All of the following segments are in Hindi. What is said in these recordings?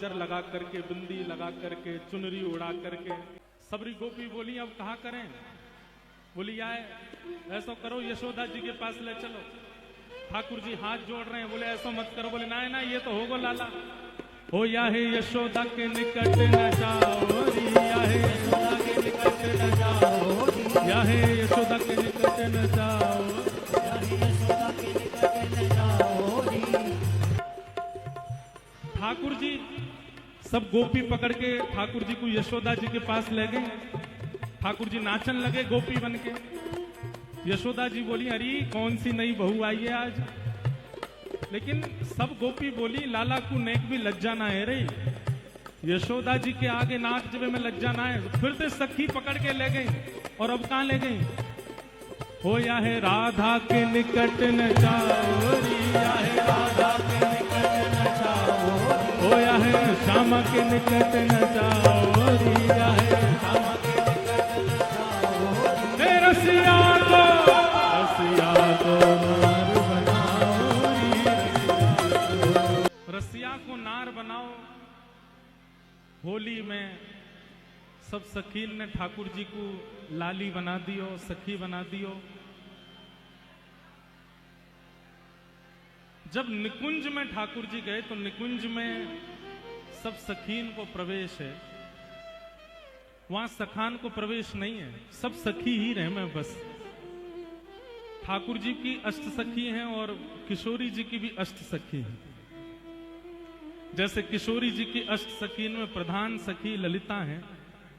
काजर लगा करके, बिंदी लगा करके, चुनरी उड़ा करके। सबरी गोपी बोली अब कहा करें? बोली आए ऐसा करो यशोदा जी के पास ले चलो। ठाकुर जी हाथ जोड़ रहे हैं, बोले ऐसा मत करो। बोले ना ना ये तो होगो लाला। हो या है यशोदा के निकट न जाओ री, या है यशोदा के निकट न जाओ, या है यशोदा के निकट न जाओ, या है यशोदा के निकट न जाओ री। ठाकुर जी सब गोपी पकड़ के ठाकुर जी को यशोदा जी के पास ले गए। ठाकुर जी नाचन लगे गोपी बन के। यशोदा जी बोली अरे कौन सी नई बहू आई है आज। लेकिन सब गोपी बोली लाला को नेक भी लज्जा ना है रे, यशोदा जी के आगे नाच जबे में लज्जा ना है। फिर से सखी पकड़ के ले गई। और अब कहां ले गई? हो या है राधा के निकट न जाओ री, या है राधा के निकट न जाओ, हो या है श्यामा के निकट न जाओ री, या है श्यामा के निकट न जाओ री। रसिया को नार बनाओ री, रसिया को नार बनाओ। होली में सब सखीन ने ठाकुर जी को लाली बना दियो, सखी बना दियो। जब निकुंज में ठाकुर जी गए तो निकुंज में सब सखीन को प्रवेश है, वहां सखान को प्रवेश नहीं है, सब सखी ही रहे में बस। ठाकुर जी की अष्ट सखी हैं और किशोरी जी की भी अष्ट सखी हैं। जैसे किशोरी जी की अष्ट सखीन में प्रधान सखी ललिता है,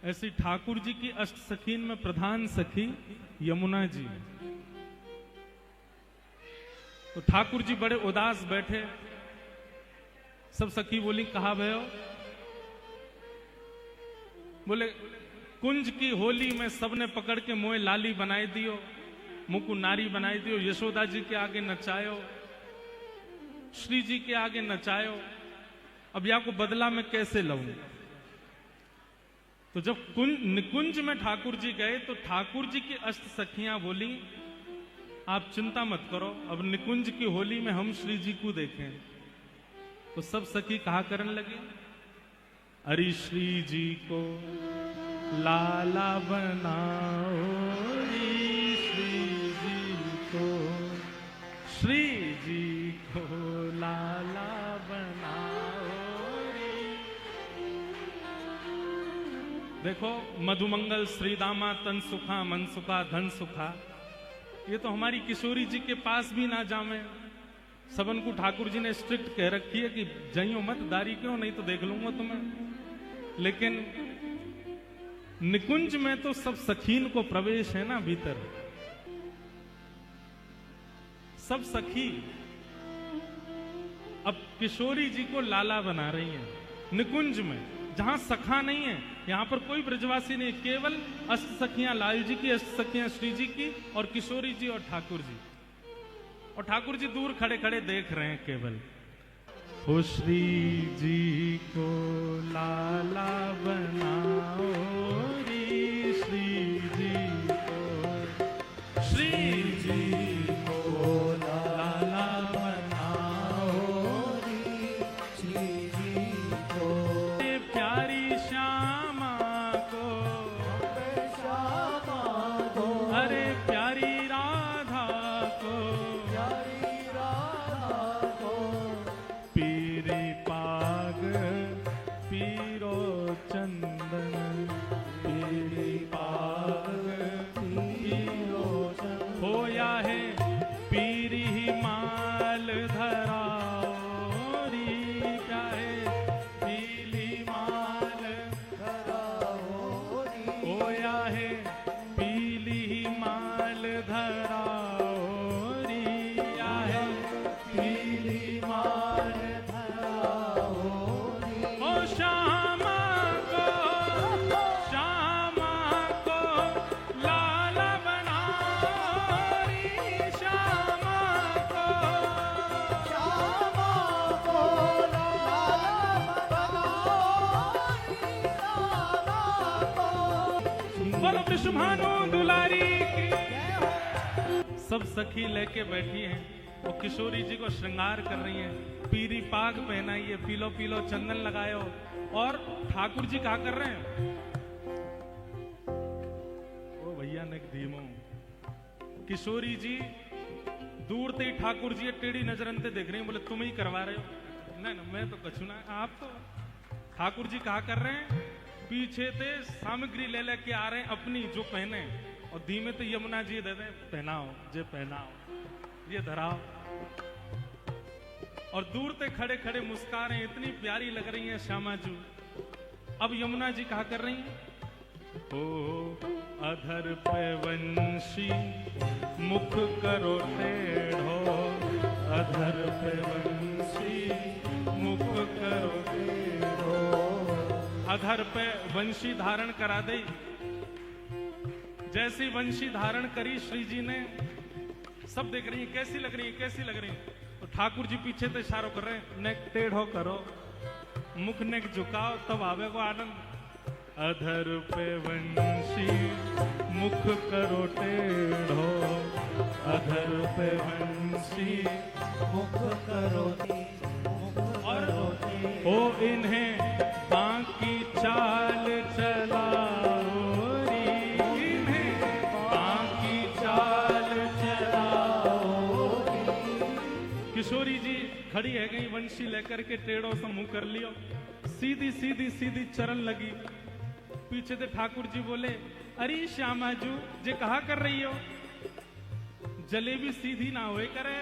ऐसी ठाकुर जी की अष्ट सखीन में प्रधान सखी यमुना जी है। तो ठाकुर जी बड़े उदास बैठे। सब सखी बोली कहा भयो? बोले कुंज की होली में सबने पकड़ के मोए लाली बनाई दियो, मुकु नारी बनाई दियो, यशोदा जी के आगे नचायो, श्री जी के आगे नचायो। अब या को बदला में कैसे लऊं? तो जब निकुंज में ठाकुर जी गए तो ठाकुर जी की अष्ट सखियां बोली आप चिंता मत करो, अब निकुंज की होली में हम श्री जी को देखें। तो सब सखी कहा करने लगी अरे श्री जी को लाला बनाओ री, श्री जी को लाला बनाओ री। देखो मधुमंगल श्रीदामा तन सुखा मन सुखा धन सुखा, ये तो हमारी किशोरी जी के पास भी ना जामे। सबन को ठाकुर जी ने स्ट्रिक्ट कह रखी है कि जाइयो मत, दारी क्यों, नहीं तो देख लूंगा तुम्हें। लेकिन निकुंज में तो सब सखीन को प्रवेश है ना भीतर, सब सखी। अब किशोरी जी को लाला बना रही हैं निकुंज में, जहां सखा नहीं है। यहां पर कोई ब्रजवासी नहीं, केवल अष्ट सखियां लाल जी की, अष्ट सखियां श्री जी की और किशोरी जी और ठाकुर जी। और ठाकुर जी दूर खड़े खड़े देख रहे हैं केवल। हो श्री जी को लाला बनाओ री, श्री जी को, श्री जी को लाला बनाओ री, श्री जी को। प्यारी श्यामा को, श्यामा को, अरे प्यारी राधा को, प्यारी राधा को। पीरी पाग पीरो चंदन, पीरी पाग पीरो चंदन। होया है पीरी माल धराओ री, क्या है पीली माल धराओ री। होया है पीली माल धराओ री, क्या है पीली माल धराओ री। ओ श्यामा को, श्यामा को लाला बनाओ री, श्यामा को, श्यामा को लाला बनाओ री, श्यामा को। बोलो विश्वभानु दुलारी की। सब सखी लेके बैठी हैं। वो किशोरी जी को श्रृंगार कर रही हैं, पीरी पाग पहनाइए, पीलो पीलो चंदन लगायो। और ठाकुर जी क्या कर रहे हैं? ओ भैया ने धीमो, किशोरी जी दूर से ही ठाकुर जी टेढ़ी नजरन से देख रही हैं, बोले तुम ही करवा रहे हो? नहीं ना, मैं तो कछु ना, आप तो। ठाकुर जी क्या कर रहे हैं? पीछे से सामग्री ले लेके आ रहे हैं अपनी जो पहने, और धीमे तो यमुना जी दे दे, पहनाओ जे पहनाओ, ये धराओ। और दूर से खड़े खड़े मुस्का रहे हैं, इतनी प्यारी लग रही है श्यामा जी। अब यमुना जी क्या कर रही हैं? ओ अधर पे वंशी मुख करो टेढ़ो, अधर पे वंशी मुख करो टेढ़ो। अधर पे वंशी धारण करा दे। जैसी वंशी धारण करी श्री जी ने, सब देख रही है कैसी लग रही है, कैसी लग रही है। तो ठाकुर जी पीछे से इशारा कर रहे हैं, नेक टेढ़ो करो, मुख नेक झुकाओ, तब आवे को आनंद। अधर पे वंशी मुख करो टेढ़ो, अधर पे वंशी मुख करो और ओ इन्हें बाकी चाल चलाओ रे, इन्हें बाकी चाल चलाओ रे। किशोरी जी खड़ी है गई, वंशी लेकर के टेढ़ो सा मुंह कर लियो, सीधी सीधी सीधी चरण लगी। पीछे से ठाकुर जी बोले, अरे श्यामा जू जे कहा कर रही हो? जलेबी सीधी ना होए करे,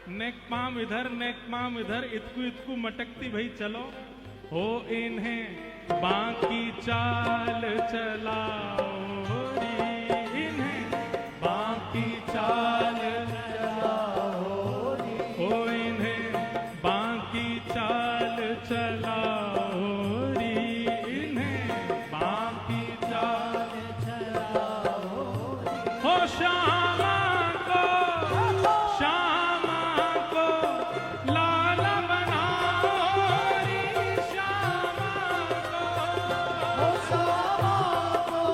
नेक पाम इधर नेक पाम इधर, इतकू इतकू मटकती भाई चलो। हो इन्हें बाकी चाल चलाओ रे, इन्हें बाकी चाल चलाओ रे, हो इन्हें बाकी चाल चलाओ रे, इन्हें बाकी चाल चलाओ रे। हो श्यामा को, श्यामा को लाला बनाओ रे, श्यामा को, श्यामा को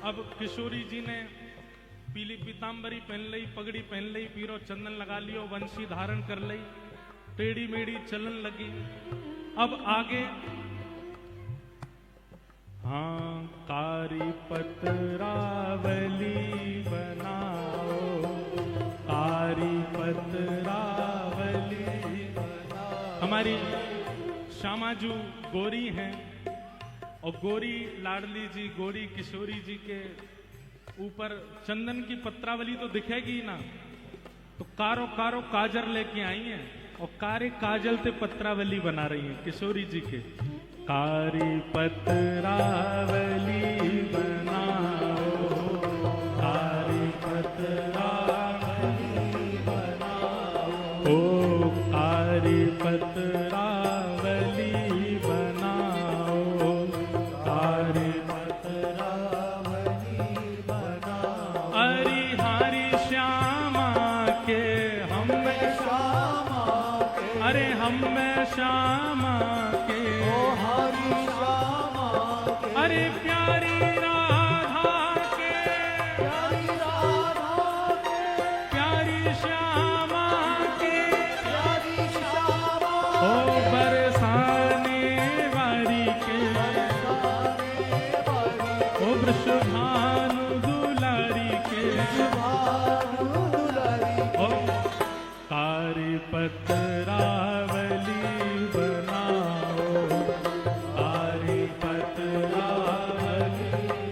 अब किशोरी जी ने पीली पीतांबरी पहन ली, पगड़ी पहन ली, पीरो चंदन लगा लियो, वंशी धारण कर ली, टेढ़ी मेढ़ी चलन लगी। अब आगे हाँ कारी पतरावली बनाओ, कारी पतरावली बनाओ। हमारी श्यामाजू गोरी हैं, और गोरी लाडली जी, गोरी किशोरी जी के ऊपर चंदन की पत्रावली तो दिखेगी ना, तो कारो कारो काजर लेके आई हैं, और कारे काजल ते पत्रावली बना रही हैं किशोरी जी के। कारी पत्रावली बनाओ, कारी पत्रावली बनाओ, ओ कारी पत्रावली बनाओ, कारी पत्रावली बनाओ। हरि हरि श्यामा के हम श्यामा के, अरे हम श्यामा के, ओ हरि श्यामा के, अरे प्यारी राधा के, प्यारी राधा के, प्यारी श्यामा के, प्यारी श्यामा ओ बरसाने वारी के, बरसाने वाली ओ वृषभानु दुलारी के, भानु दुलारी ओ कारी पत्रावली बनाओ, कारी पत्रावली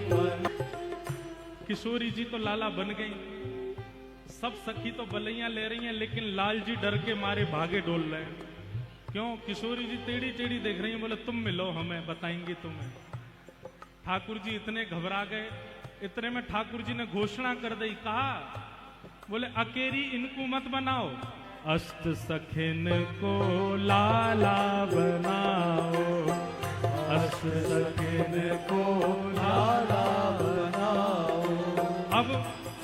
बनाओ। किशोरी जी तो लाला बन गई, सब सखी तो बलैया ले रही हैं, लेकिन लाल जी डर के मारे भागे डोल रहे हैं। क्यों? किशोरी जी टेढ़ी टेढ़ी देख रही हैं, बोले तुम मिलो हमें, बताएंगी तुम्हें। ठाकुर जी इतने घबरा गए, इतने में ठाकुर जी ने घोषणा कर दी, कहा बोले अकेरी इनको मत बनाओ, अष्ट सखिन को लाला बनाओ, अष्ट सखिन को लाला बनाओ। अब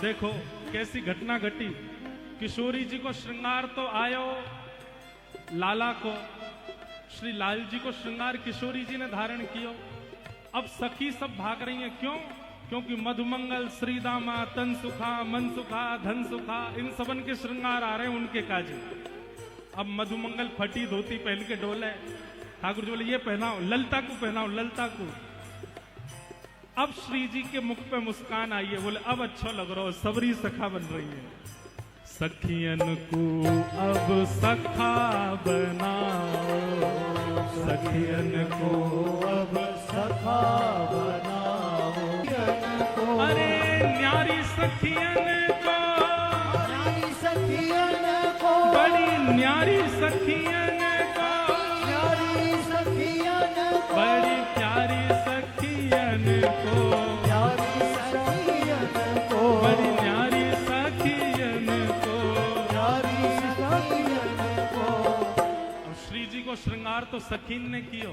देखो कैसी घटना घटी। किशोरी जी को श्रृंगार तो आयो, लाला को, श्री लाल जी को श्रृंगार किशोरी जी ने धारण कियो। अब सखी सब भाग रही हैं, क्यों? क्योंकि मधुमंगल, श्रीदामा, तन सुखा, मन सुखा, धन सुखा, इन सबन के श्रृंगार आ रहे हैं उनके काजे। अब मधुमंगल फटी धोती पहन के डोले, ठाकुर जी बोले ये पहनाओ, ललता को पहनाओ, ललता को। अब श्री जी के मुख पे मुस्कान आई है, बोले अब अच्छा लग रहा हो, सबरी सखा बन रही है। सखियन को अब सखा बनाओ, सखियन को अब सखा बनाओ, अरे न्यारी सखियन को, न्यारी सखियन को, बड़ी न्यारी सखियन को, न्यारी सखियन को, बड़ी प्यारी सखियन को, न्यारी सखियन को, बड़ी न्यारी सखियन को। न्यारी सखियन को। अब श्री जी को श्रृंगार तो सखीन ने कियो,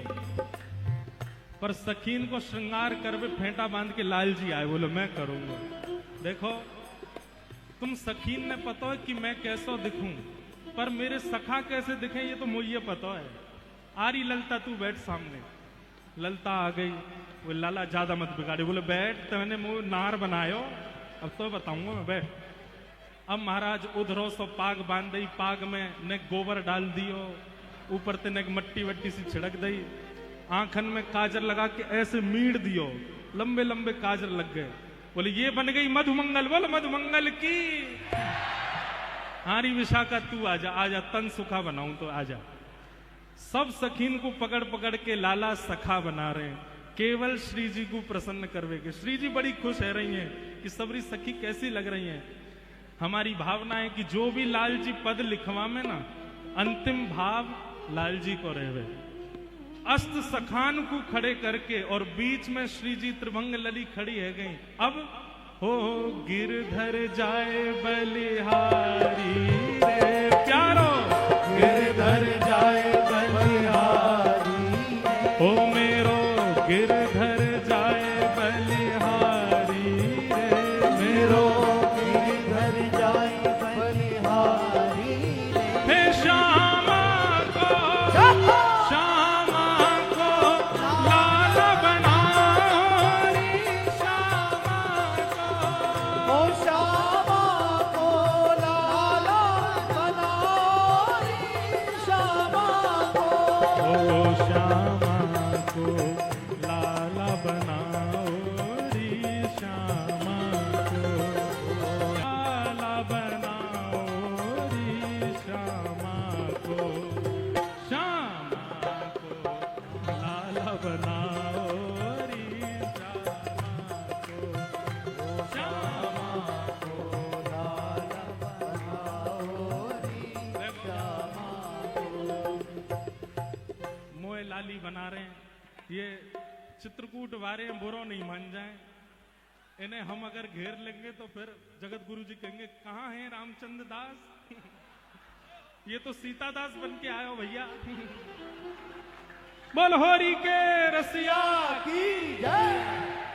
पर सखीन को श्रृंगार करवे फेंटा बांध के लाल जी आए, बोले मैं करूंगा। देखो तुम सखीन ने पता है कि मैं कैसा दिखूं, पर मेरे सखा कैसे दिखे ये तो मुझे पता है। आरी ललता तू बैठ सामने। ललता आ गई, वो लाला ज्यादा मत बिगाड़े, बोले बैठ, तूने मुंह नार बनायो, अब तो बताऊंगा मैं, बैठ। अब महाराज उधरो सो पाग बांध दी, पाग में ने गोबर डाल दियो, ऊपर ते ने मट्टी वट्टी सी छिड़क दी, आंखन में काजर लगा के ऐसे मीड़ दियो, लंबे लंबे काजर लग गए। बोले ये बन गई मधुमंगल, बोल मधुमंगल की। हारी विशाखा तू आजा, आजा तन सुखा बनाऊं तो आजा। सब सखीन को पकड़ पकड़ के लाला सखा बना रहे हैं, केवल श्री जी को प्रसन्न करवे के। श्री जी बड़ी खुश है रही हैं कि सबरी सखी कैसी लग रही हैं। हमारी भावना है कि जो भी लाल जी पद लिखवा में ना, अंतिम भाव लाल जी को रहवे। अस्त सखान को खड़े करके और बीच में श्री जी त्रिभंग लली खड़ी है गई। अब हो गिरधर जाए बलिहारी रे प्यारो, गिरधर जाए बलिहारी, ओ मेरो गिरधर जाए बलिहारी रे, मेरो गिरधर जाए बलिहारी रे। हे श्यामा को, श्यामा को लाल बनाओ रे, श्यामा को। ओ श्यामा को लाला बनाओ रे, श्यामा को। ओ श्यामा को लाला बनाओ रे, श्यामा को लाला बनाओ रे, श्यामा को, श्यामा को लाला बनाओ रे, श्यामा को, श्यामा को लाला बनाओ रे, श्यामा मोए लाली बना रहे हैं। ये चित्रकूट वारे बुरो नहीं मान जाए, इन्हें हम अगर घेर लेंगे तो फिर जगत गुरु जी कहेंगे कहाँ है रामचंद्र दास। ये तो सीता दास बन के आयो भैया। बोल होरी के रसिया की जय।